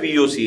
VOC,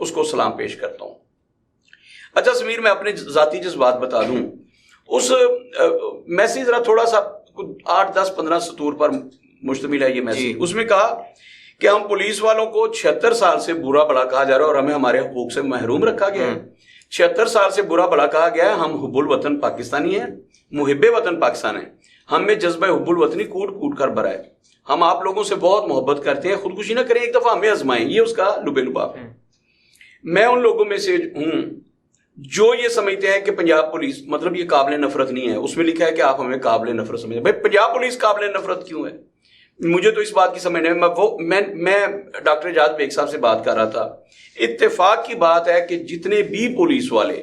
اس کو سلام پیش کرتا ہوں. اچھا سمیر، میں اپنے ذاتی جذبات بتا دوں. اس میسیج ذرا تھوڑا سا 8 10 15 سطور پر مشتمل ہے یہ میسیج. اس میں کہا کہ ہم پولیس والوں کو 76 سال سے برا بھلا کہا جا رہا ہے اور ہمیں ہمارے حقوق سے محروم رکھا گیا ہے. 76 سال سے برا بھلا کہا گیا ہے. ہم حب الوطن پاکستانی ہیں، محب وطن پاکستان ہیں. ہم میں جذبہ حب الوطنی کوٹ کوٹ کر بھرا ہے. ہم آپ لوگوں سے بہت محبت کرتے ہیں. خودکشی نہ کریں، ایک دفعہ ہمیں آزمائیں. یہ اس کا لبے لباب ہے. میں ان لوگوں میں سے ہوں جو یہ سمجھتے ہیں کہ پنجاب پولیس مطلب یہ قابل نفرت نہیں ہے. اس میں لکھا ہے کہ آپ ہمیں قابل نفرت سمجھیں. بھائی پنجاب پولیس قابل نفرت کیوں ہے؟ مجھے تو اس بات کی سمجھ نہیں. میں ڈاکٹر اعجاز بیگ صاحب سے بات کر رہا تھا. اتفاق کی بات ہے کہ جتنے بھی پولیس والے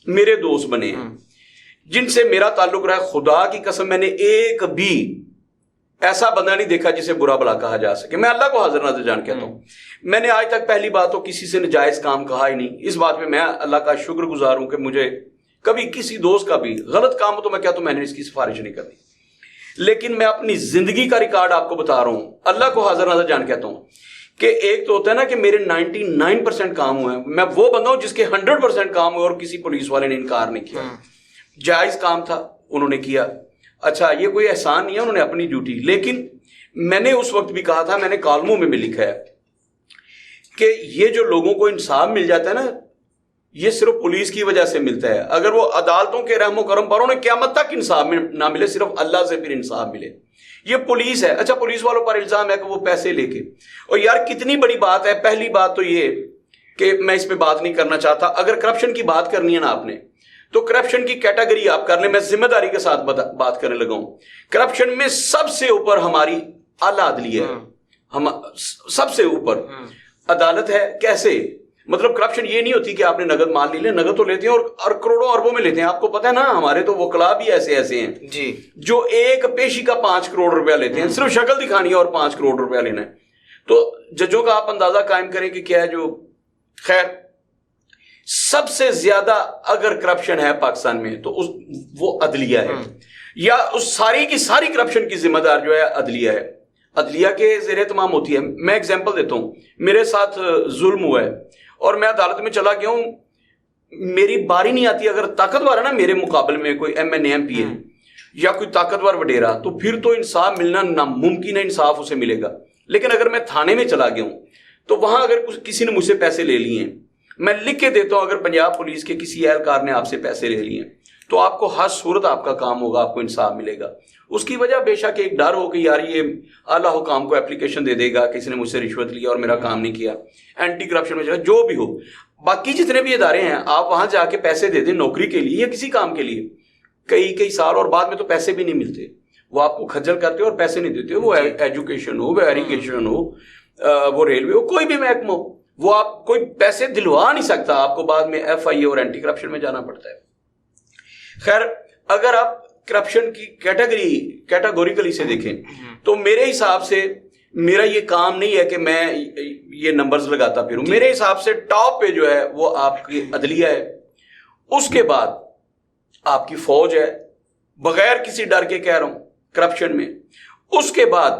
میرے دوست بنے ہیں، جن سے میرا تعلق رہا ہے، خدا کی قسم میں نے ایک بھی ایسا بندہ نہیں دیکھا جسے برا بھلا کہا جا سکے. میں اللہ کو حاضر ناظر جان کہتا ہوں. میں نے آج تک پہلی بات تو کسی سے ناجائز کام کہا ہی نہیں. اس بات پہ میں اللہ کا شکر گزار ہوں کہ مجھے کبھی کسی دوست کا بھی غلط کام ہو تو میں کہتا ہوں میں نے اس کی سفارش نہیں کرنی. لیکن میں اپنی زندگی کا ریکارڈ آپ کو بتا رہا ہوں. اللہ کو حاضر ناظر جان کہتا ہوں کہ ایک تو ہوتا ہے نا کہ میرے 99% کام ہوئے ہیں. میں وہ بندہ ہوں جس کے 100% کام ہوئے اور کسی پولیس والے نے انکار نہیں کیا. جائز کام تھا، انہوں نے کیا. اچھا یہ کوئی احسان نہیں ہے، انہوں نے اپنی ڈیوٹی. لیکن میں نے اس وقت بھی کہا تھا، میں نے کالموں میں بھی لکھا ہے کہ یہ جو لوگوں کو انصاف مل جاتا ہے نا، یہ صرف پولیس کی وجہ سے ملتا ہے. اگر وہ عدالتوں کے رحم و کرم پر انہیں قیامت تک انصاف نہ ملے، صرف اللہ سے پھر انصاف ملے. یہ پولیس ہے. اچھا پولیس والوں پر الزام ہے کہ وہ پیسے لے کے، اور یار کتنی بڑی بات ہے. پہلی بات تو یہ کہ میں اس پہ بات نہیں کرنا چاہتا. اگر کرپشن کی بات کرنی ہے نا آپ نے، تو کرپشن کی کیٹیگری آپ کر لیں. میں ذمہ داری کے ساتھ بات کرنے لگا ہوں. کرپشن میں سب سے اوپر ہماری اعلیٰ عدلیہ ہے. ہم سب سے اوپر عدالت ہے. کیسے؟ مطلب کرپشن یہ نہیں ہوتی کہ آپ نے نگد مال لے لیں. نگد تو لیتے ہیں اور کروڑوں اربوں میں لیتے ہیں. آپ کو پتہ ہے نا، ہمارے تو وکلا بھی ایسے ہیں جی جو ایک پیشی کا 5 کروڑ روپیہ لیتے ہیں. صرف شکل دکھانی ہے اور 5 کروڑ روپیہ لینا ہے. تو ججوں کا آپ اندازہ قائم کریں کہ کیا ہے جو. خیر، سب سے زیادہ اگر کرپشن ہے پاکستان میں تو وہ عدلیہ ہے، یا اس ساری کی ساری کرپشن کی ذمہ دار جو ہے عدلیہ ہے. عدلیہ کے زیر اہتمام ہوتی ہے. میں ایگزامپل دیتا ہوں. میرے ساتھ ظلم ہوا ہے اور میں عدالت میں چلا گیا ہوں. میری باری نہیں آتی. اگر طاقتور ہے نا میرے مقابل میں کوئی MNA MP ہے یا کوئی طاقتور وڈیرا، تو پھر تو انصاف ملنا ناممکن ہے. انصاف اسے ملے گا. لیکن اگر میں تھانے میں چلا گیا ہوں تو وہاں اگر کسی نے مجھ سے پیسے لے لیے ہیں، میں لکھ کے دیتا ہوں اگر پنجاب پولیس کے کسی اہلکار نے آپ سے پیسے لے لیے ہیں تو آپ کو ہر صورت آپ کا کام ہوگا، آپ کو انصاف ملے گا. اس کی وجہ بے شک ایک ڈر ہو کہ یار یہ اعلیٰ حکام کو اپلیکیشن دے دے گا کہ اس نے مجھ سے رشوت لیا اور میرا کام نہیں کیا. اینٹی کرپشن میں جو بھی ہو، باقی جتنے بھی ادارے ہیں آپ وہاں جا کے پیسے دے دیں نوکری کے لیے یا کسی کام کے لیے، کئی سال اور بعد میں تو پیسے بھی نہیں ملتے. وہ آپ کو کھجل کرتے اور پیسے نہیں دیتے. وہ ایجوکیشن ہو، وہ ایریگیشن ہو، وہ ریلوے ہو، کوئی بھی محکمہ ہو، وہ آپ کوئی پیسے دلوا نہیں سکتا. آپ کو بعد میں FIA اور اینٹی کرپشن میں جانا پڑتا ہے. خیر، اگر آپ کرپشن کی کیٹاگوریکلی سے دیکھیں تو میرے حساب سے میرا یہ کام نہیں ہے کہ میں یہ نمبرز لگاتا پھروں. میرے حساب سے ٹاپ پہ جو ہے وہ آپ کی عدلیہ ہے. اس کے بعد آپ کی فوج ہے، بغیر کسی ڈر کے کہہ رہا ہوں کرپشن میں. اس کے بعد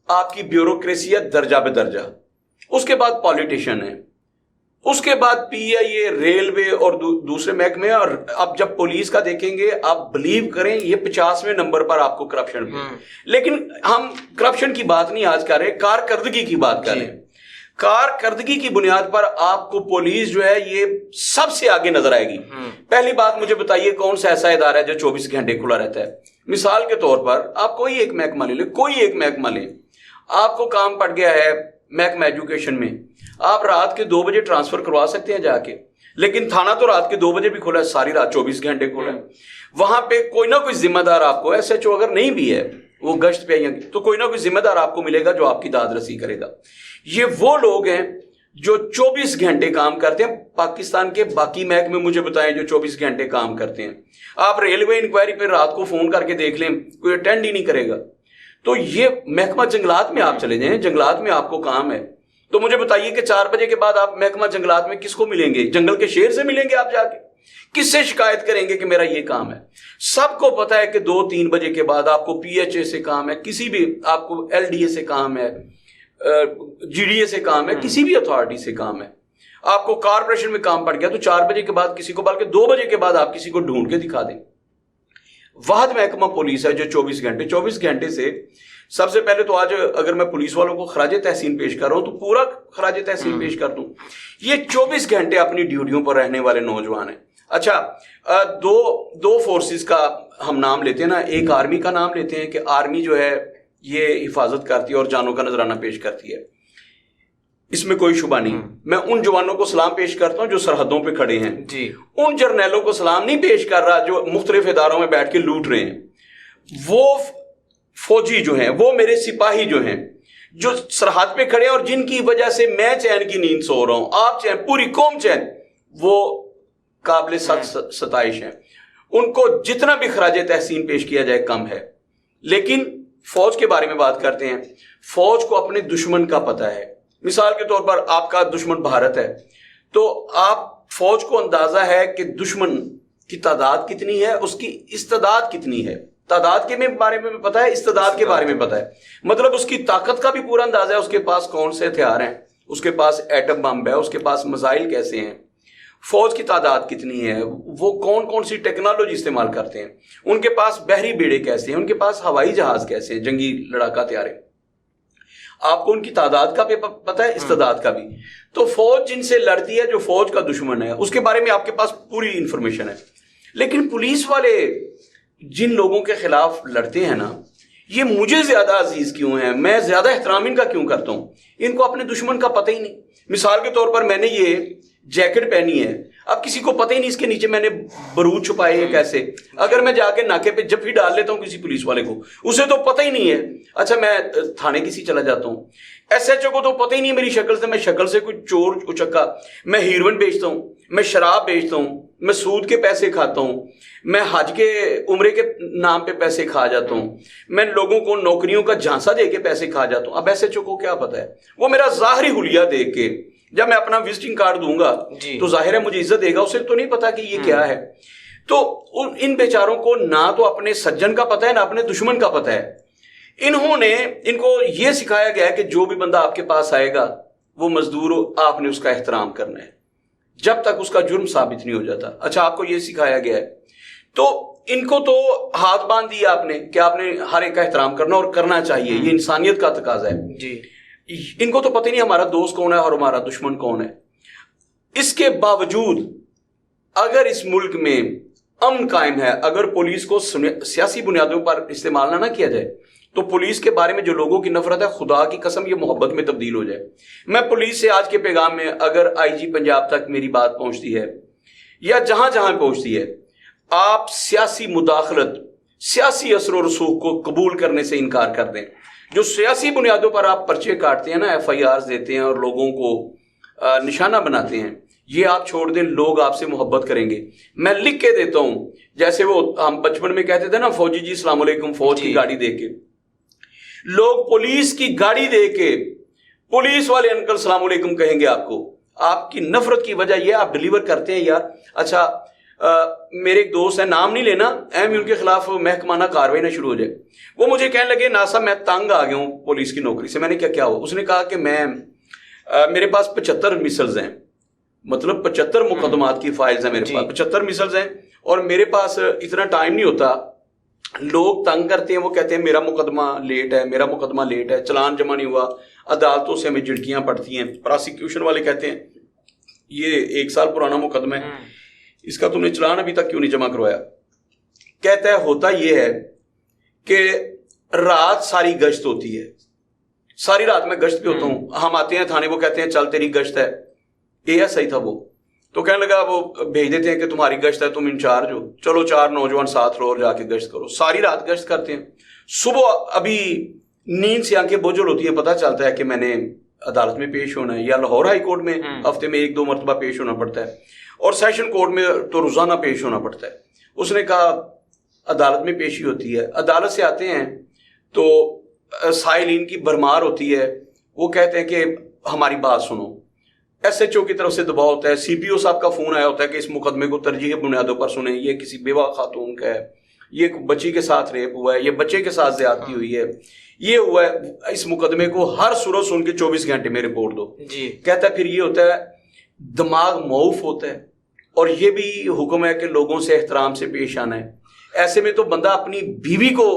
آپ کی بیوروکریسی ہے درجہ بے درجہ. اس کے بعد پالیٹیشین ہے. اس کے بعد PIA، ریلوے اور دوسرے محکمے. اور اب جب پولیس کا دیکھیں گے آپ بلیو کریں یہ 50ویں نمبر پر آپ کو کرپشن پہ. لیکن ہم کرپشن کی بات نہیں آج کر رہے، کارکردگی کی بات کر رہے ہیں. کارکردگی کی بنیاد پر آپ کو پولیس جو ہے یہ سب سے آگے نظر آئے گی. پہلی بات مجھے بتائیے کون سا ایسا ادارہ ہے جو 24 گھنٹے کھلا رہتا ہے؟ مثال کے طور پر آپ کوئی ایک محکمہ لے لیں، کوئی ایک محکمہ لیں. آپ کو کام پڑ گیا ہے محکمہ ایجوکیشن میں، آپ رات کے 2 بجے ٹرانسفر کروا سکتے ہیں جا کے. لیکن تھانہ تو رات کے 2 بجے بھی کھولا ہے، ساری رات 24 گھنٹے کھولا ہے. وہاں پہ کوئی نہ کوئی ذمہ دار آپ کو، SHO اگر نہیں بھی ہے وہ گشت پہ آئیں گے تو کوئی نہ کوئی ذمہ دار آپ کو ملے گا جو آپ کی داد رسی کرے گا. یہ وہ لوگ ہیں جو 24 گھنٹے کام کرتے ہیں. پاکستان کے باقی محکمے مجھے بتائیں جو 24 گھنٹے کام کرتے ہیں. آپ ریلوے انکوائری پہ رات کو فون کر کے دیکھ لیں، کوئی اٹینڈ ہی نہیں کرے گا. تو یہ محکمہ جنگلات میں آپ چلے جائیں، جنگلات میں آپ کو کام ہے تو مجھے بتائیے کہ 4 بجے کے بعد آپ محکمہ جنگلات میں کس کو ملیں گے؟ جنگل کے شیر سے ملیں گے. آپ جا کے کس سے شکایت کریں گے کہ میرا یہ کام ہے؟ سب کو پتا ہے کہ 2-3 بجے کے بعد آپ کو PHA سے کام ہے، کسی بھی آپ کو LDA سے کام ہے، GDA سے کام ہے، کسی بھی اتھارٹی سے کام ہے. آپ کو کارپوریشن میں کام پڑ گیا تو 4 بجے کے بعد کسی کو، بلکہ 2 بجے کے بعد آپ کسی کو ڈھونڈ کے دکھا دیں. واحد محکمہ پولیس ہے جو 24 گھنٹے سے، سب سے پہلے تو آج اگر میں پولیس والوں کو خراج تحسین پیش کر رہا ہوں تو پورا خراج تحسین پیش کر دوں. یہ 24 گھنٹے اپنی ڈیوٹیوں پر رہنے والے نوجوان ہیں. اچھا دو فورسز کا ہم نام لیتے ہیں نا. ایک آرمی کا نام لیتے ہیں کہ آرمی جو ہے یہ حفاظت کرتی ہے اور جانوں کا نذرانہ پیش کرتی ہے، اس میں کوئی شبہ نہیں. میں ان جوانوں کو سلام پیش کرتا ہوں جو سرحدوں پہ کھڑے ہیں جی. ان جرنیلوں کو سلام نہیں پیش کر رہا جو مختلف اداروں میں بیٹھ کے لوٹ رہے ہیں. وہ فوجی جو ہیں، وہ میرے سپاہی جو ہیں جو سرحد پہ کھڑے ہیں اور جن کی وجہ سے میں چین کی نیند سو رہا ہوں، آپ چین، پوری قوم چین، وہ قابل ستائش ہیں. ان کو جتنا بھی خراج تحسین پیش کیا جائے کم ہے. لیکن فوج کے بارے میں بات کرتے ہیں. فوج کو اپنے دشمن کا پتہ ہے. مثال کے طور پر آپ کا دشمن بھارت ہے تو آپ فوج کو اندازہ ہے کہ دشمن کی تعداد کتنی ہے، اس کی استعداد کتنی ہے. تعداد کے بارے میں پتہ ہے، استعداد کے بارے میں پتہ ہے. مطلب اس کی طاقت کا بھی پورا اندازہ ہے. اس کے پاس کون سے ہتھیار ہیں، اس کے پاس ایٹم بم ہے، اس کے پاس میزائل کیسے ہیں، فوج کی تعداد کتنی ہے، وہ کون کون سی ٹیکنالوجی استعمال کرتے ہیں، ان کے پاس بحری بیڑے کیسے ہیں، ان کے پاس ہوائی جہاز کیسے ہیں، جنگی لڑاکا ہتھیار. آپ کو ان کی تعداد کا بھی پتہ ہے، استعداد کا بھی. تو فوج جن سے لڑتی ہے، جو فوج کا دشمن ہے، اس کے بارے میں آپ کے پاس پوری انفارمیشن ہے. لیکن پولیس والے جن لوگوں کے خلاف لڑتے ہیں نا، یہ مجھے زیادہ عزیز کیوں ہیں، میں زیادہ احترام ان کا کیوں کرتا ہوں، ان کو اپنے دشمن کا پتہ ہی نہیں. مثال کے طور پر میں نے یہ جیکٹ پہنی ہے، اب کسی کو پتہ ہی نہیں اس کے نیچے میں نے بارود چھپائے ہیں کیسے. اگر میں جا کے ناکے پہ جب بھی ڈال لیتا ہوں کسی پولیس والے کو، اسے تو پتہ ہی نہیں ہے. اچھا میں تھانے کسی چلا جاتا ہوں، ایس ایچ او کو تو پتہ ہی نہیں میری شکل سے، میں شکل سے کوئی چور اچکا، میں ہیروئن بیچتا ہوں، میں شراب بیچتا ہوں، میں سود کے پیسے کھاتا ہوں، میں حج کے عمرے کے نام پہ پیسے کھا جاتا ہوں، میں لوگوں کو نوکریوں کا جھانسا دے کے پیسے کھا جاتا ہوں. اب ایس ایچ او کو کیا پتہ ہے؟ وہ میرا ظاہری حلیہ دیکھ کے جب میں اپنا وزٹنگ کارڈ دوں گا تو ظاہر ہے مجھے عزت دے گا، اسے تو نہیں پتا کہ یہ کیا ہے. تو ان بیچاروں کو نہ تو اپنے سجن کا پتہ ہے، نہ اپنے دشمن کا پتہ ہے. ان کو یہ سکھایا گیا ہے کہ جو بھی بندہ آپ کے پاس آئے گا وہ مزدور ہو، آپ نے اس کا احترام کرنا ہے جب تک اس کا جرم ثابت نہیں ہو جاتا. اچھا آپ کو یہ سکھایا گیا ہے، تو ان کو تو ہاتھ باندھ دیا آپ نے کہ آپ نے ہر ایک کا احترام کرنا اور کرنا چاہیے، یہ انسانیت کا تقاضا ہے. جی. ان کو تو پتہ نہیں ہمارا دوست کون ہے اور ہمارا دشمن کون ہے. اس کے باوجود اگر اس ملک میں امن قائم ہے، اگر پولیس کو سیاسی بنیادوں پر استعمال نہ کیا جائے تو پولیس کے بارے میں جو لوگوں کی نفرت ہے، خدا کی قسم یہ محبت میں تبدیل ہو جائے. میں پولیس سے آج کے پیغام میں اگر آئی جی پنجاب تک میری بات پہنچتی ہے یا جہاں جہاں پہنچتی ہے، آپ سیاسی مداخلت، سیاسی اثر و رسوخ کو قبول کرنے سے انکار کر دیں. جو سیاسی بنیادوں پر آپ پرچے کاٹتے ہیں نا، ایف آئی آرز دیتے ہیں اور لوگوں کو نشانہ بناتے ہیں، یہ آپ چھوڑ دیں، لوگ آپ سے محبت کریں گے. میں لکھ کے دیتا ہوں، جیسے وہ ہم بچپن میں کہتے تھے نا، فوجی جی السلام علیکم، فوج کی گاڑی دے کے. لوگ پولیس کی گاڑی دے کے پولیس والے انکل السلام علیکم کہیں گے آپ کو. آپ کی نفرت کی وجہ یہ آپ ڈیلیور کرتے ہیں. یار اچھا میرے ایک دوست ہیں، نام نہیں لینا، ان کے خلاف محکمانہ کاروائی نہ شروع ہو جائے. وہ مجھے کہنے لگے ناصر میں تنگ آ گیا ہوں پولیس کی نوکری سے. میں نے کیا ہوا؟ اس نے کہا کہ میرے پاس 75 مسلز ہیں، مطلب 75 مقدمات کی فائلز ہیں میرے پاس، 75 مسلز ہیں، اور میرے پاس اتنا ٹائم نہیں ہوتا. لوگ تنگ کرتے ہیں، وہ کہتے ہیں میرا مقدمہ لیٹ ہے، میرا مقدمہ لیٹ ہے، چلان جمع نہیں ہوا، عدالتوں سے ہمیں جھڑکیاں پڑتی ہیں. پراسیکیوشن والے کہتے ہیں یہ 1 سال پرانا مقدمہ ہے، اس کا تم نے چلان ابھی تک کیوں نہیں جمع کروایا؟ کہتا ہے ہوتا یہ ہے کہ رات ساری گشت ہوتی ہے، ساری رات میں گشت پہ ہوتا ہوں. ہم آتے ہیں تھانے، وہ کہتے ہیں چل تیری گشت ہے. یہ صحیح تھا. وہ تو کہنے لگا، وہ بھیج دیتے ہیں کہ تمہاری گشت ہے، تم انچارج ہو، چلو 4 نوجوان ساتھ رہو اور جا کے گشت کرو. ساری رات گشت کرتے ہیں. صبح ابھی نیند سے آنکھیں بوجھل ہوتی ہیں، پتہ چلتا ہے کہ میں نے عدالت میں پیش ہونا ہے، یا لاہور ہائی کورٹ میں ہفتے میں 1-2 مرتبہ پیش ہونا پڑتا ہے، اور سیشن کورٹ میں تو روزانہ پیش ہونا پڑتا ہے. اس نے کہا عدالت میں پیشی ہوتی ہے. عدالت سے آتے ہیں تو سائلین کی بھرمار ہوتی ہے. وہ کہتے ہیں کہ ہماری بات سنو. ایس ایچ او کی طرف سے دباؤ ہوتا ہے، سی پی او صاحب کا فون آیا ہوتا ہے کہ اس مقدمے کو ترجیحی بنیادوں پر سنیں، یہ کسی بیوہ خاتون کا ہے، یہ بچی کے ساتھ ریپ ہوا ہے، یہ بچے کے ساتھ زیادتی ہوئی ہے، یہ ہوا ہے. اس مقدمے کو ہر صورت سن کے 24 گھنٹے میں رپورٹ دو. جی. کہتا ہے پھر یہ ہوتا ہے دماغ معوف ہوتا ہے، اور یہ بھی حکم ہے کہ لوگوں سے احترام سے پیش آنا ہے. ایسے میں تو بندہ اپنی بیوی کو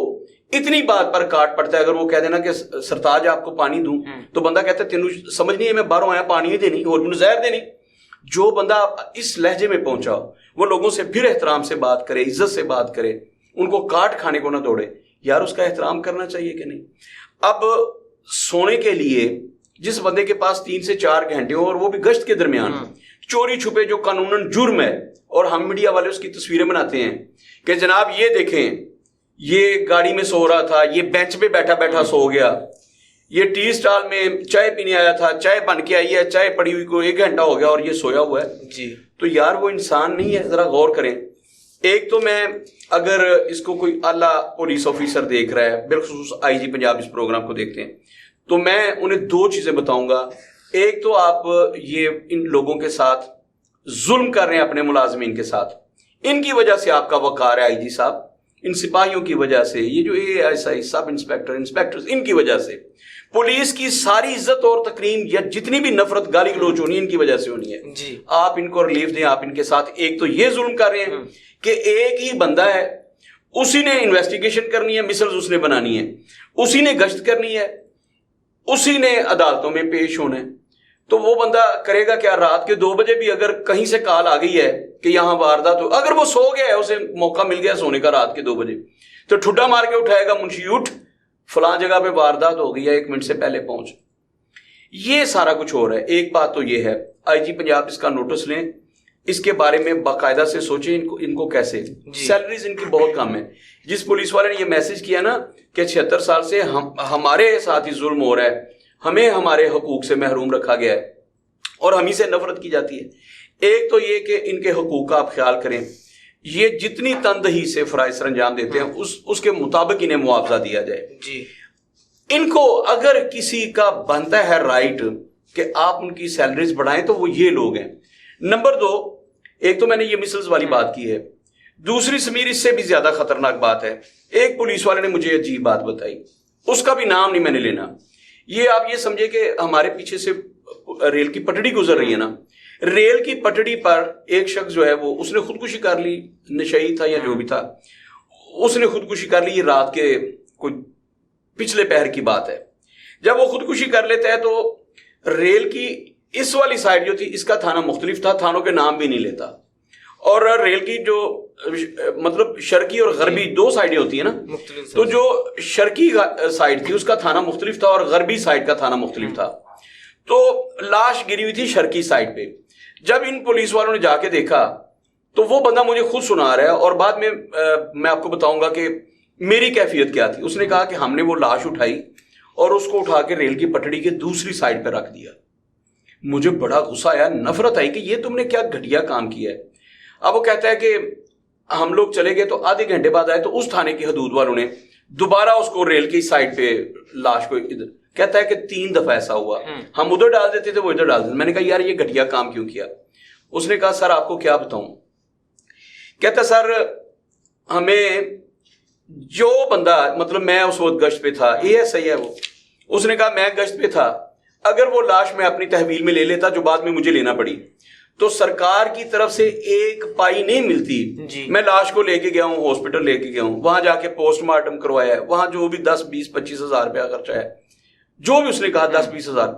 اتنی بات پر کاٹ پڑتا ہے. اگر وہ کہہ دینا کہ سرتاج آپ کو پانی دوں تو بندہ کہتا ہے تینوں سمجھ نہیں ہے میں باہروں آیا پانی ہی دینی اور مجھے زہر دینی. جو بندہ اس لہجے میں پہنچا وہ لوگوں سے پھر احترام سے بات کرے، عزت سے بات کرے، ان کو کاٹ کھانے کو نہ دوڑے. یار اس کا احترام کرنا چاہیے کہ نہیں؟ اب سونے کے لیے جس بندے کے پاس 3 سے 4 گھنٹے ہو اور وہ بھی گشت کے درمیان چوری چھپے، جو قانوناً جرم ہے، اور ہم میڈیا والے اس کی تصویریں بناتے ہیں کہ جناب یہ دیکھیں یہ گاڑی میں سو رہا تھا، یہ بینچ پہ بیٹھا بیٹھا سو گیا، یہ ٹی اسٹال میں چائے پینے آیا تھا، چائے بن کے آئی ہے، چائے پڑی ہوئی کو 1 گھنٹہ ہو گیا اور یہ سویا ہوا ہے. جی تو یار وہ انسان نہیں ہے. ذرا غور کریں. ایک تو میں اگر اس کو کوئی اعلیٰ پولیس آفیسر دیکھ رہا ہے، بالخصوص آئی جی پنجاب اس پروگرام کو دیکھتے ہیں، تو میں انہیں 2 چیزیں بتاؤں گا. ایک تو آپ یہ ان لوگوں کے ساتھ ظلم کر رہے ہیں اپنے ملازمین کے ساتھ، ان کی وجہ سے آپ کا وقار ہے آئی جی صاحب، ان سپاہیوں کی وجہ سے، یہ جو A S I sub inspector inspector ان کی وجہ سے، پولیس کی ساری عزت اور تکریم یا جتنی بھی نفرت گالی گلوچ ہونی ہے ان کی وجہ سے ہونی ہے. جی آپ ان کو ریلیف دیں. آپ ان کے ساتھ ایک تو یہ ظلم کر رہے ہیں کہ ایک ہی بندہ ہے، اسی نے انویسٹیگیشن کرنی ہے، مثلز اس نے بنانی ہے، اسی نے گشت کرنی ہے، اسی نے عدالتوں میں پیش ہونا ہے. تو وہ بندہ کرے گا کیا؟ رات کے 2 بجے بھی اگر کہیں سے کال آ گئی ہے کہ یہاں واردات ہو، اگر وہ سو گیا ہے، اسے موقع مل گیا سونے کا رات کے 2 بجے، تو ٹھڈا مار کے اٹھائے گا منشی اٹھ فلاں جگہ پہ واردات ہو گئی ہے، 1 منٹ سے پہلے پہنچ. یہ سارا کچھ ہو رہا ہے. ایک بات تو یہ ہے آئی جی پنجاب اس کا نوٹس لیں، اس کے بارے میں باقاعدہ سے سوچیں ان کو کیسے. سیلریز ان کی بہت کم ہے. جس پولیس والے نے یہ میسج کیا نا کہ 76 سال سے ہمارے ساتھ ہی ظلم ہو رہا ہے، ہمیں ہمارے حقوق سے محروم رکھا گیا ہے اور ہم ہی سے نفرت کی جاتی ہے. ایک تو یہ کہ ان کے حقوق کا آپ خیال کریں. یہ جتنی تندہی سے فرائض سر انجام دیتے ہیں اس کے مطابق انہیں معاوضہ دیا جائے. جی ان کو اگر کسی کا بنتا ہے رائٹ کہ آپ ان کی سیلریز بڑھائیں تو وہ یہ لوگ ہیں. نمبر 2، ایک تو میں نے یہ مسلز والی بات کی ہے. دوسری سمیر اس سے بھی زیادہ خطرناک بات ہے. ایک پولیس والے نے مجھے عجیب بات بتائی، اس کا بھی نام نہیں میں نے لینا. یہ آپ یہ سمجھے کہ ہمارے پیچھے سے ریل کی پٹڑی گزر رہی ہے نا، ریل کی پٹڑی پر ایک شخص جو ہے وہ اس نے خودکشی کر لی، نشئی تھا یا جو بھی تھا، اس نے خودکشی کر لی. یہ رات کے کوئی پچھلے پہر کی بات ہے. جب وہ خودکشی کر لیتا ہے تو ریل کی اس والی سائڈ جو تھی، اس کا تھانہ مختلف تھا، تھانوں کے نام بھی نہیں لیتا. اور ریل کی جو مطلب شرقی اور غربی 2 سائڈیں ہوتی ہیں نا، تو جو شرقی سائڈ تھی اس کا تھانہ مختلف تھا اور غربی سائڈ کا تھانہ مختلف تھا. تو لاش گری ہوئی تھی شرقی سائڈ پہ. جب ان پولیس والوں نے جا کے دیکھا تو وہ بندہ مجھے خود سنا رہا ہے، اور بعد میں آپ کو بتاؤں گا کہ میری کیفیت کیا تھی. اس نے کہا کہ ہم نے وہ لاش اٹھائی اور اس کو اٹھا کے ریل کی پٹڑی کے دوسری سائڈ پہ رکھ دیا. مجھے بڑا غصہ آیا، نفرت آئی کہ یہ تم نے کیا گھٹیا کام کیا ہے. اب وہ کہتا ہے کہ ہم لوگ چلے گئے تو آدھے گھنٹے بعد آئے تو اس تھانے کی حدود والوں نے دوبارہ اس کو ریل کی سائڈ پہ لاش کو ادھر، کہتا ہے کہ 3 دفعہ ایسا ہوا، ہم ادھر ڈال دیتے تھے وہ ادھر ڈال دیتے. میں نے کہا یار یہ گھٹیا کام کیوں کیا؟ اس نے کہا سر آپ کو کیا بتاؤں. کہتا سر ہمیں جو بندہ، مطلب میں اس وقت گشت پہ تھا، یہ صحیح ہے وہ، اس نے کہا میں گشت پہ تھا، اگر وہ لاش میں اپنی تحویل میں لے لیتا جو بعد میں مجھے لینا پڑی تو سرکار کی طرف سے 1 پائی نہیں ملتی. میں لاش کو لے کے گیا ہوں، ہاسپٹل لے کے گیا ہوں، وہاں جا کے پوسٹ مارٹم کروایا ہے، وہاں جو بھی 10 20 25 ہزار روپیہ خرچہ ہے، جو بھی اس نے کہا 10 20 ہزار،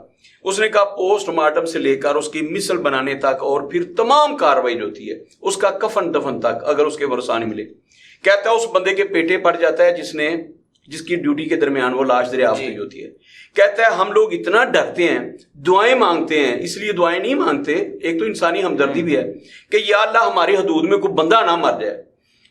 اس نے کہا پوسٹ مارٹم سے لے کر اس کی مثل بنانے تک اور پھر تمام کاروائی جو ہوتی ہے اس کا کفن دفن تک اگر اس کے ورثہ نہیں ملے، کہتا ہے اس بندے کے پیٹے پڑ جاتا ہے جس کی ڈیوٹی کے درمیان وہ لاش دریافت ہوئی ہوتی ہے. کہتا ہے ہم لوگ اتنا ڈرتے ہیں، دعائیں مانگتے ہیں، اس لیے دعائیں نہیں مانگتے، ایک تو انسانی ہمدردی بھی ہے کہ یا اللہ ہماری حدود میں کوئی بندہ نہ مر جائے،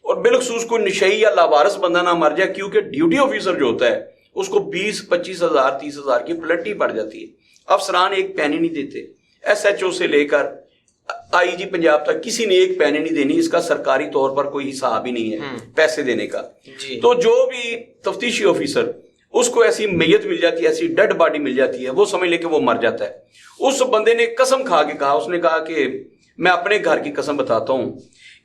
اور بالخصوص کوئی نشئی یا لاوارث بندہ نہ مر جائے، کیونکہ ڈیوٹی آفیسر جو ہوتا ہے اس کو 20 25 ہزار 30 ہزار کی پلٹی پڑ جاتی ہے. افسران 1 پینی نہیں دیتے، SHO سے لے کر آئی جی پنجاب تک کسی نے 1 پینی نہیں دینی. اس کا سرکاری طور پر کوئی حساب ہی نہیں ہے پیسے دینے کا. تو جو بھی تفتیشی آفیسر اس کو ایسی میت مل جاتی ہے، ایسی ڈیڈ باڈی مل جاتی ہے، وہ سمجھ لے کہ وہ مر جاتا ہے. اس بندے نے قسم کھا کے کہا، اس نے کہا کہ میں اپنے گھر کی قسم بتاتا ہوں،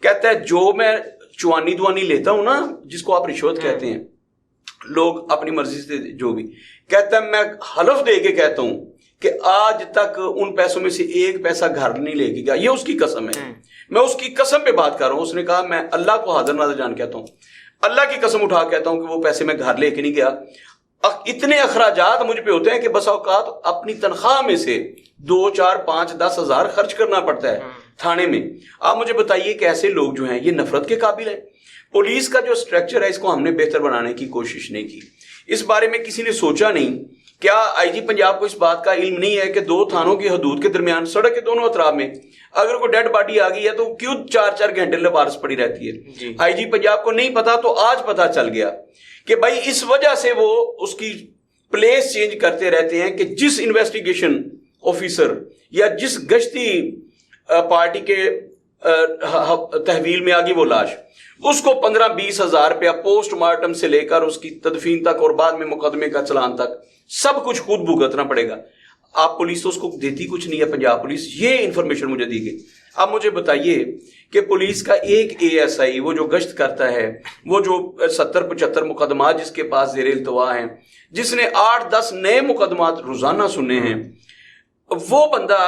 کہتا ہے جو میں چوانی دوانی لیتا ہوں نا، جس کو آپ رشوت کہتے ہیں، لوگ اپنی مرضی سے جو بھی، کہتا ہے میں حلف دے کے کہتا ہوں کہ آج تک ان پیسوں میں سے ایک پیسہ گھر نہیں لے کے گیا. یہ اس کی قسم ہے, میں اس کی قسم پہ بات کر رہا ہوں. اس نے کہا میں اللہ کو حاضر ناظر جان کہتا ہوں, اللہ کی قسم اٹھا کہتا ہوں کہ وہ پیسے میں گھر لے کے نہیں گیا. اتنے اخراجات مجھ پہ ہوتے ہیں کہ بس اوقات اپنی تنخواہ میں سے 2 4 5 10 ہزار خرچ کرنا پڑتا ہے تھانے میں. آپ مجھے بتائیے کہ ایسے لوگ جو ہیں یہ نفرت کے قابل ہیں. پولیس کا جو سٹرکچر ہے اس کو ہم نے بہتر بنانے کی کوشش نہیں کی. اس بارے میں کسی نے سوچا نہیں. کیا آئی جی پنجاب کو اس بات کا علم نہیں ہے کہ 2 تھانوں کی حدود کے درمیان سڑک کے دونوں اطراف میں اگر کوئی ڈیڈ باڈی آ گئی ہے تو کیوں 4 گھنٹے لبارس پڑی رہتی ہے؟ آئی جی پنجاب کو نہیں پتا تو آج پتا چل گیا کہ بھائی اس وجہ سے وہ اس کی پلیس چینج کرتے رہتے ہیں کہ جس انویسٹیگیشن آفیسر یا جس گشتی پارٹی کے تحویل میں آگی وہ لاش, اس کو 15-20 ہزار روپیہ پوسٹ مارٹم سے لے کر اس کی تدفین تک اور بعد میں مقدمے کا چلان تک سب کچھ خود بھگتنا پڑے گا. آپ پولیس تو اس کو دیتی کچھ نہیں ہے. پنجاب پولیس, یہ انفارمیشن مجھے دی گئی. اب مجھے بتائیے کہ پولیس کا ایک ASI وہ جو گشت کرتا ہے, وہ جو 70-75 مقدمات جس کے پاس زیر التوا ہیں, جس نے 8-10 نئے مقدمات روزانہ سننے ہیں, وہ بندہ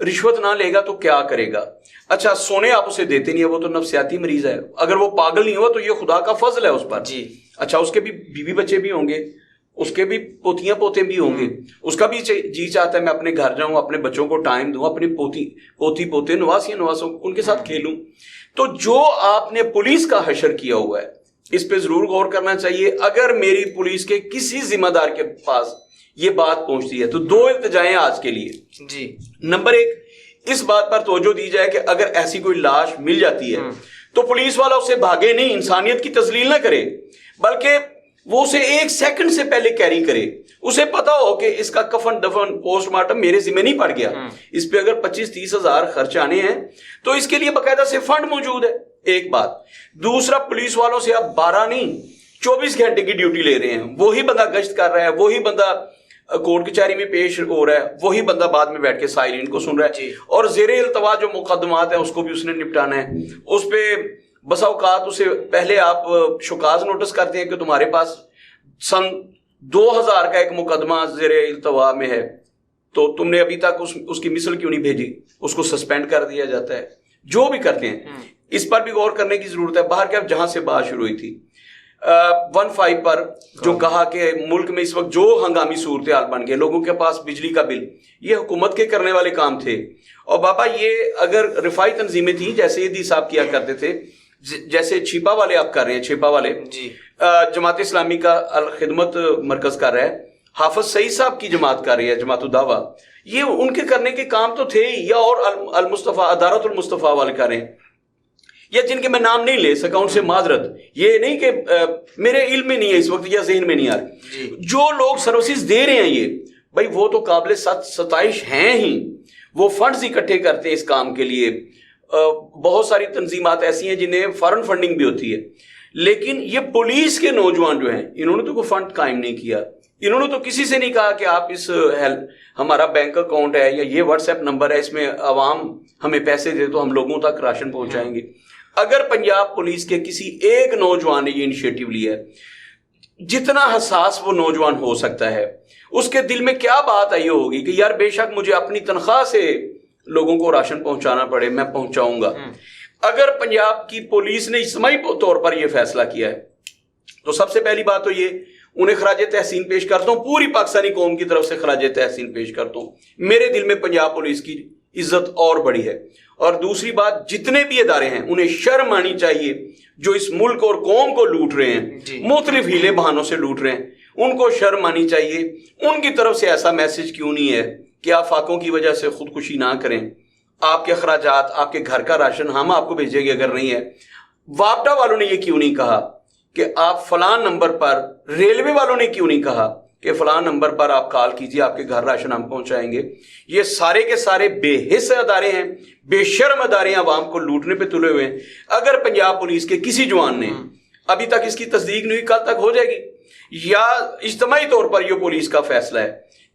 رشوت نہ لے گا تو کیا کرے گا؟ اچھا سونے آپ اسے دیتے نہیں ہے, وہ تو نفسیاتی مریض ہے. اگر وہ پاگل نہیں ہوا تو یہ خدا کا فضل ہے اس پر. جی اچھا, اس کے بھی بیوی بچے بھی ہوں گے, اس کے بھی پوتیاں پوتے بھی ہوں گے, اس کا بھی جی چاہتا ہے میں اپنے گھر جاؤں, اپنے بچوں کو ٹائم دوں, اپنی پوتی پوتے نواسوں ان کے ساتھ کھیلوں. تو جو آپ نے پولیس کا حشر کیا ہوا ہے اس پہ ضرور غور کرنا چاہیے. اگر میری پولیس کے کسی ذمہ دار کے پاس یہ بات پہنچتی ہے تو 2 التجائیں آج کے لیے. جی نمبر 1, اس بات پر توجہ دی جائے کہ اگر ایسی کوئی لاش مل جاتی ہے تو پولیس والا اسے بھاگے نہیں, انسانیت کی تذلیل نہ کرے, بلکہ وہ اسے 1 سیکنڈ سے پہلے کیری کرے. اسے پتا ہو کہ اس کا کفن دفن پوسٹ مارٹم میرے ذمہ نہیں پڑ گیا, اس پہ اگر 25-30 ہزار خرچ آنے ہیں تو اس کے لیے باقاعدہ سے فنڈ موجود ہے. ایک بات. دوسرا, پولیس والوں سے آپ 12 نہیں 24 گھنٹے کی ڈیوٹی لے رہے ہیں. وہی بندہ گشت کر رہا ہے, وہی بندہ کورٹ کچہری میں پیش ہو رہا ہے, وہی بندہ بعد میں بیٹھ کے سائلین کو سن رہا ہے, اور زیر التوا جو مقدمات ہیں اس کو بھی اس نے نپٹانا ہے. اس پہ بسا اوقات اسے پہلے آپ شکاز نوٹس کرتے ہیں کہ تمہارے پاس سن 2000 کا ایک مقدمہ زیر التوا میں ہے, تو تم نے ابھی تک اس کی مثل کیوں نہیں بھیجی؟ اس کو سسپینڈ کر دیا جاتا ہے. جو بھی کرتے ہیں اس پر بھی غور کرنے کی ضرورت ہے. باہر کے جہاں سے بات شروع ہوئی تھی 1.5 پر جو کہا کہ ملک میں اس وقت جو ہنگامی صورتحال بن گئے, لوگوں کے پاس بجلی کا بل, یہ حکومت کے کرنے والے کام تھے. اور بابا یہ اگر رفائی تنظیمیں تھیں جیسے یہ صاحب کیا کرتے تھے, جیسے چھیپا والے آپ کر رہے ہیں, چھیپا والے جماعت اسلامی کا الخدمت مرکز کر رہا ہے, حافظ سعید صاحب کی جماعت کر رہی ہے جماعت الدعوہ, یہ ان کے کرنے کے کام تو تھے ہی. یا اور المصطفیٰ ادارت المصطفیٰ والے کر رہے ہیں, یا جن کے میں نام نہیں لے سکا ان سے معذرت. یہ نہیں کہ میرے علم میں نہیں ہے اس وقت یا ذہن میں نہیں آ رہا. جو لوگ سروسز دے رہے ہیں یہ بھائی وہ تو قابل ستائش ہیں ہی, وہ فنڈز اکٹھے کرتے ہیں اس کام کے لیے. بہت ساری تنظیمات ایسی ہیں جنہیں فارن فنڈنگ بھی ہوتی ہے, لیکن یہ پولیس کے نوجوان جو ہیں انہوں نے تو کوئی فنڈ قائم نہیں کیا. انہوں نے تو کسی سے نہیں کہا کہ آپ اس ہمارا بینک اکاؤنٹ ہے یا یہ واٹس ایپ نمبر ہے, اس میں عوام ہمیں پیسے دے تو ہم لوگوں تک راشن پہنچائیں گے. اگر پنجاب پولیس کے کسی ایک نوجوان نے یہ انیشیٹو لیا ہے, جتنا حساس وہ نوجوان ہو سکتا ہے, اس کے دل میں کیا بات آئی ہوگی کہ یار بے شک مجھے اپنی تنخواہ سے لوگوں کو راشن پہنچانا پڑے میں پہنچاؤں گا. اگر پنجاب کی پولیس نے اجتماعی طور پر یہ فیصلہ کیا ہے تو سب سے پہلی بات تو یہ انہیں خراج تحسین پیش کرتا ہوں, پوری پاکستانی قوم کی طرف سے خراج تحسین پیش کرتا ہوں. میرے دل میں پنجاب پولیس کی عزت اور بڑی ہے. اور دوسری بات, جتنے بھی ادارے ہیں انہیں شرم آنی چاہیے جو اس ملک اور قوم کو لوٹ رہے ہیں, مختلف ہیلے بہانوں سے لوٹ رہے ہیں, ان کو شرم آنی چاہیے. ان کی طرف سے ایسا میسج کیوں نہیں ہے کہ آپ فاقوں کی وجہ سے خودکشی نہ کریں, آپ کے اخراجات آپ کے گھر کا راشن ہم آپ کو بھیجیں گے اگر نہیں ہے. واپڈا والوں نے یہ کیوں نہیں کہا کہ آپ فلاں نمبر پر, ریلوے والوں نے کیوں نہیں کہا کہ فلاں نمبر پر آپ کال کیجئے آپ کے گھر راشن ہم پہنچائیں گے. یہ سارے کے سارے بے حس ادارے ہیں, بے شرم ادارے ہیں, عوام کو لوٹنے پہ تلے ہوئے ہیں. اگر پنجاب پولیس کے کسی جوان نے ابھی تک اس کی تصدیق نہیں ہوئی, کل تک ہو جائے گی. یا اجتماعی طور پر یہ پولیس کا فیصلہ ہے,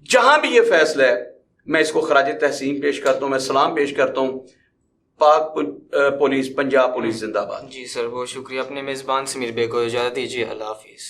جہاں بھی یہ فیصلہ ہے میں اس کو خراج تحسین پیش کرتا ہوں, میں سلام پیش کرتا ہوں. پاک پولیس, پنجاب پولیس زندہ باد. جی سر, بہت شکریہ. اپنے میزبان سمیر بے کو اجازت دیجیے. اللہ حافظ.